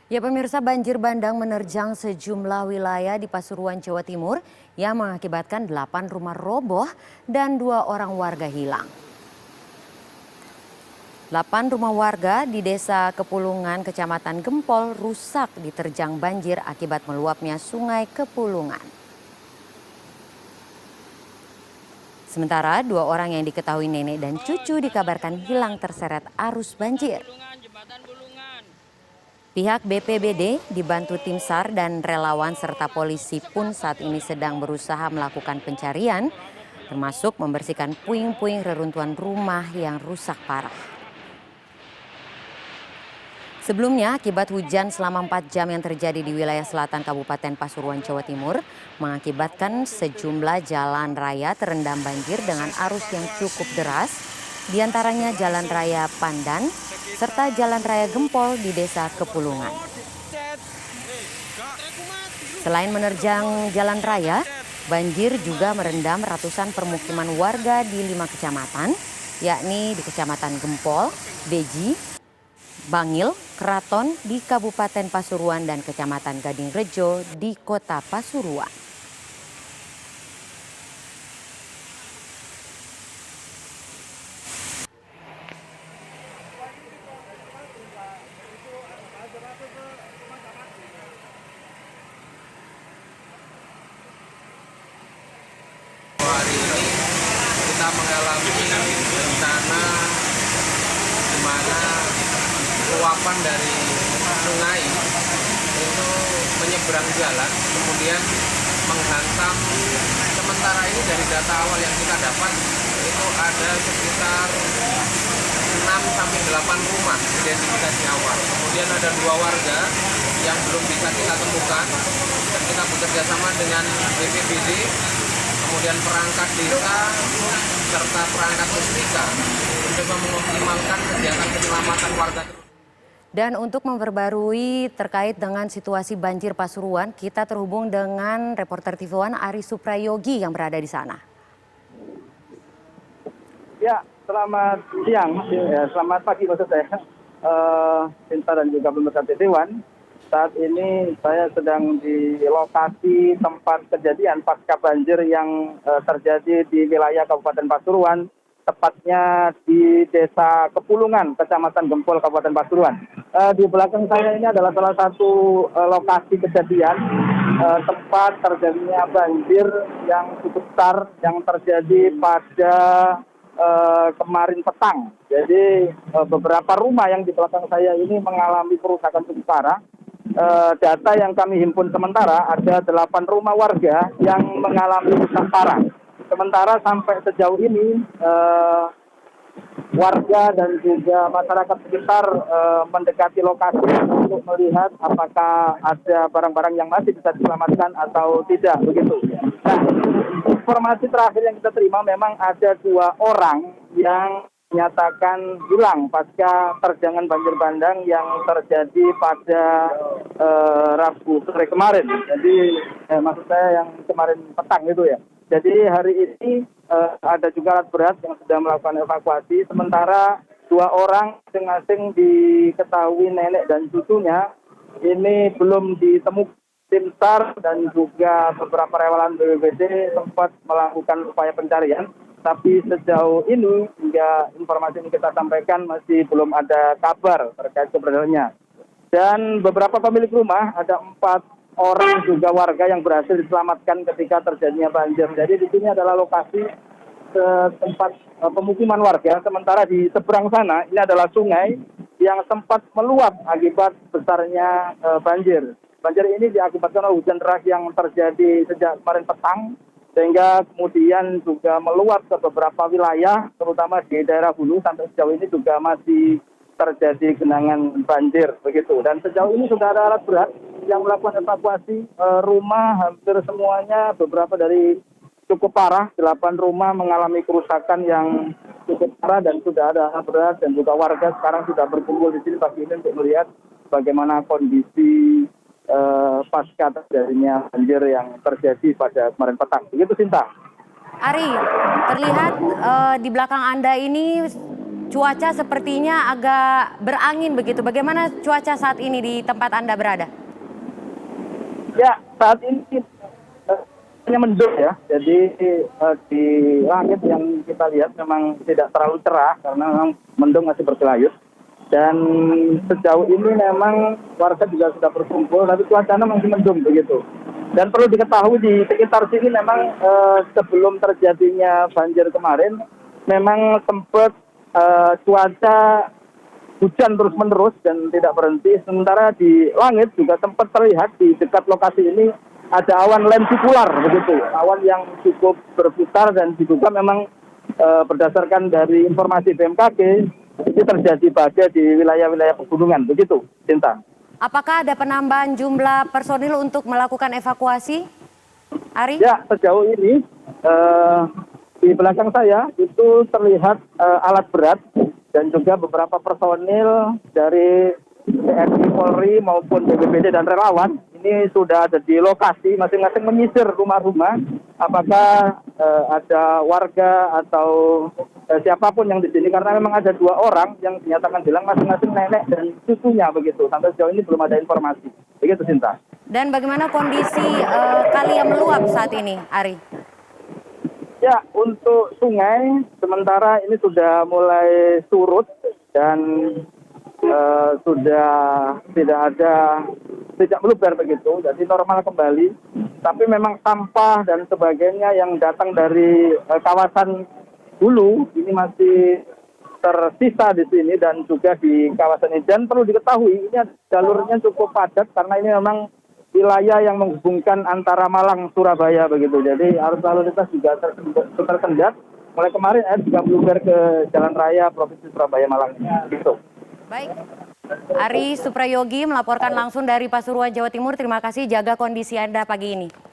Ya pemirsa, banjir bandang menerjang sejumlah wilayah di Pasuruan, Jawa Timur yang mengakibatkan 8 rumah roboh dan 2 orang warga hilang. 8 rumah warga di Desa Kepulungan, Kecamatan Gempol rusak diterjang banjir akibat meluapnya Sungai Kepulungan. Sementara 2 orang yang diketahui nenek dan cucu dikabarkan hilang terseret arus banjir. Pihak BPBD dibantu tim SAR dan relawan serta polisi pun saat ini sedang berusaha melakukan pencarian, termasuk membersihkan puing-puing reruntuhan rumah yang rusak parah. Sebelumnya, akibat hujan selama 4 jam yang terjadi di wilayah selatan Kabupaten Pasuruan, Jawa Timur, mengakibatkan sejumlah jalan raya terendam banjir dengan arus yang cukup deras, diantaranya Jalan Raya Pandan, serta Jalan Raya Gempol di Desa Kepulungan. Selain menerjang jalan raya, banjir juga merendam ratusan permukiman warga di 5 kecamatan, yakni di Kecamatan Gempol, Beji, Bangil, Keraton di Kabupaten Pasuruan dan Kecamatan Gading Rejo di Kota Pasuruan. Hari ini kita mengalami bencana di mana luapan dari sungai itu menyeberang jalan, kemudian menghantam. Sementara ini dari data awal yang kita dapat itu ada sekitar 6 sampai 8 rumah identifikasi awal. Kemudian ada 2 warga yang belum bisa kita temukan dan kita bekerja sama dengan BPBD, kemudian perangkat desa serta perangkat musbika untuk mengoptimalkan kegiatan penyelamatan warga. Dan untuk memperbarui terkait dengan situasi banjir Pasuruan, kita terhubung dengan reporter TV One Ari Suprayogi yang berada di sana. Ya, selamat siang, selamat pagi maksud saya, Sinta dan juga pemirsa TV One. Saat ini saya sedang di lokasi tempat kejadian pasca banjir yang terjadi di wilayah Kabupaten Pasuruan, tepatnya di Desa Kepulungan, Kecamatan Gempol, Kabupaten Pasuruan. Di belakang saya ini adalah salah satu lokasi kejadian tempat terjadinya banjir yang cukup besar yang terjadi pada kemarin petang. Jadi beberapa rumah yang di belakang saya ini mengalami kerusakan cukup parah. Data yang kami himpun sementara ada 8 rumah warga yang mengalami rusak parah. Sementara sampai sejauh ini warga dan juga masyarakat sekitar mendekati lokasi untuk melihat apakah ada barang-barang yang masih bisa diselamatkan atau tidak begitu. Nah, informasi terakhir yang kita terima memang ada 2 orang yang menyatakan hilang pasca terjangan banjir bandang yang terjadi pada Rabu sore kemarin. Jadi maksud saya yang kemarin petang itu ya. Jadi hari ini ada juga alat berat yang sudah melakukan evakuasi. Sementara 2 orang masing-masing diketahui nenek dan cucunya ini belum ditemukan. Tim SAR dan juga beberapa relawan BPBD sempat melakukan upaya pencarian. Tapi sejauh ini hingga informasi yang kita sampaikan masih belum ada kabar terkait keberadaannya. Dan beberapa pemilik rumah, ada 4 orang juga warga yang berhasil diselamatkan ketika terjadinya banjir. Jadi di sini adalah lokasi tempat pemukiman warga. Sementara di seberang sana ini adalah sungai yang sempat meluap akibat besarnya banjir. Banjir ini diakibatkan oleh hujan deras yang terjadi sejak kemarin petang, sehingga kemudian juga meluap ke beberapa wilayah, terutama di daerah hulu. Sampai sejauh ini juga masih terjadi genangan banjir begitu. Dan sejauh ini sudah ada alat berat yang melakukan evakuasi rumah hampir semuanya, beberapa dari cukup parah. 8 rumah mengalami kerusakan yang cukup parah dan sudah ada alat berat, dan juga warga sekarang sudah berkumpul di sini pagi ini untuk melihat bagaimana kondisi pasca terjadinya banjir yang terjadi pada kemarin petang. Begitu, Sinta. Ari, terlihat di belakang Anda ini cuaca sepertinya agak berangin begitu. Bagaimana cuaca saat ini di tempat Anda berada? Ya, saat ini hanya mendung ya. Jadi di langit yang kita lihat memang tidak terlalu cerah karena memang mendung masih berkelayut. Dan sejauh ini memang warga juga sudah berkumpul, tapi cuacanya masih mendung begitu. Dan perlu diketahui di sekitar sini memang sebelum terjadinya banjir kemarin, memang sempat cuaca hujan terus-menerus dan tidak berhenti. Sementara di langit juga sempat terlihat di dekat lokasi ini ada awan lentikular begitu, awan yang cukup berputar dan diduga memang berdasarkan dari informasi BMKG ini terjadi badai di wilayah-wilayah pegunungan begitu, Sinta. Apakah ada penambahan jumlah personil untuk melakukan evakuasi, Ari? Ya, sejauh ini di belakang saya itu terlihat alat berat dan juga beberapa personil dari TNI Polri maupun BPBD dan relawan ini sudah ada di lokasi masing-masing menyisir rumah-rumah apakah ada warga atau siapapun yang di sini karena memang ada 2 orang yang dinyatakan hilang masing-masing nenek dan cucunya begitu. Sampai sejauh ini belum ada informasi. Begitu, Sinta. Dan bagaimana kondisi kali yang meluap saat ini, Ari? Ya, untuk sungai sementara ini sudah mulai surut dan sudah tidak meluber begitu, jadi normal kembali. Tapi memang sampah dan sebagainya yang datang dari kawasan hulu ini masih tersisa di sini dan juga di kawasan ini. Dan perlu diketahui ini jalurnya cukup padat karena ini memang wilayah yang menghubungkan antara Malang Surabaya begitu. Jadi arus lalu lintas juga tersendat. Mulai kemarin juga meluber ke jalan raya Provinsi Surabaya Malang ini. Gitu. Baik, Ari Suprayogi melaporkan langsung dari Pasuruan, Jawa Timur. Terima kasih, jaga kondisi Anda pagi ini.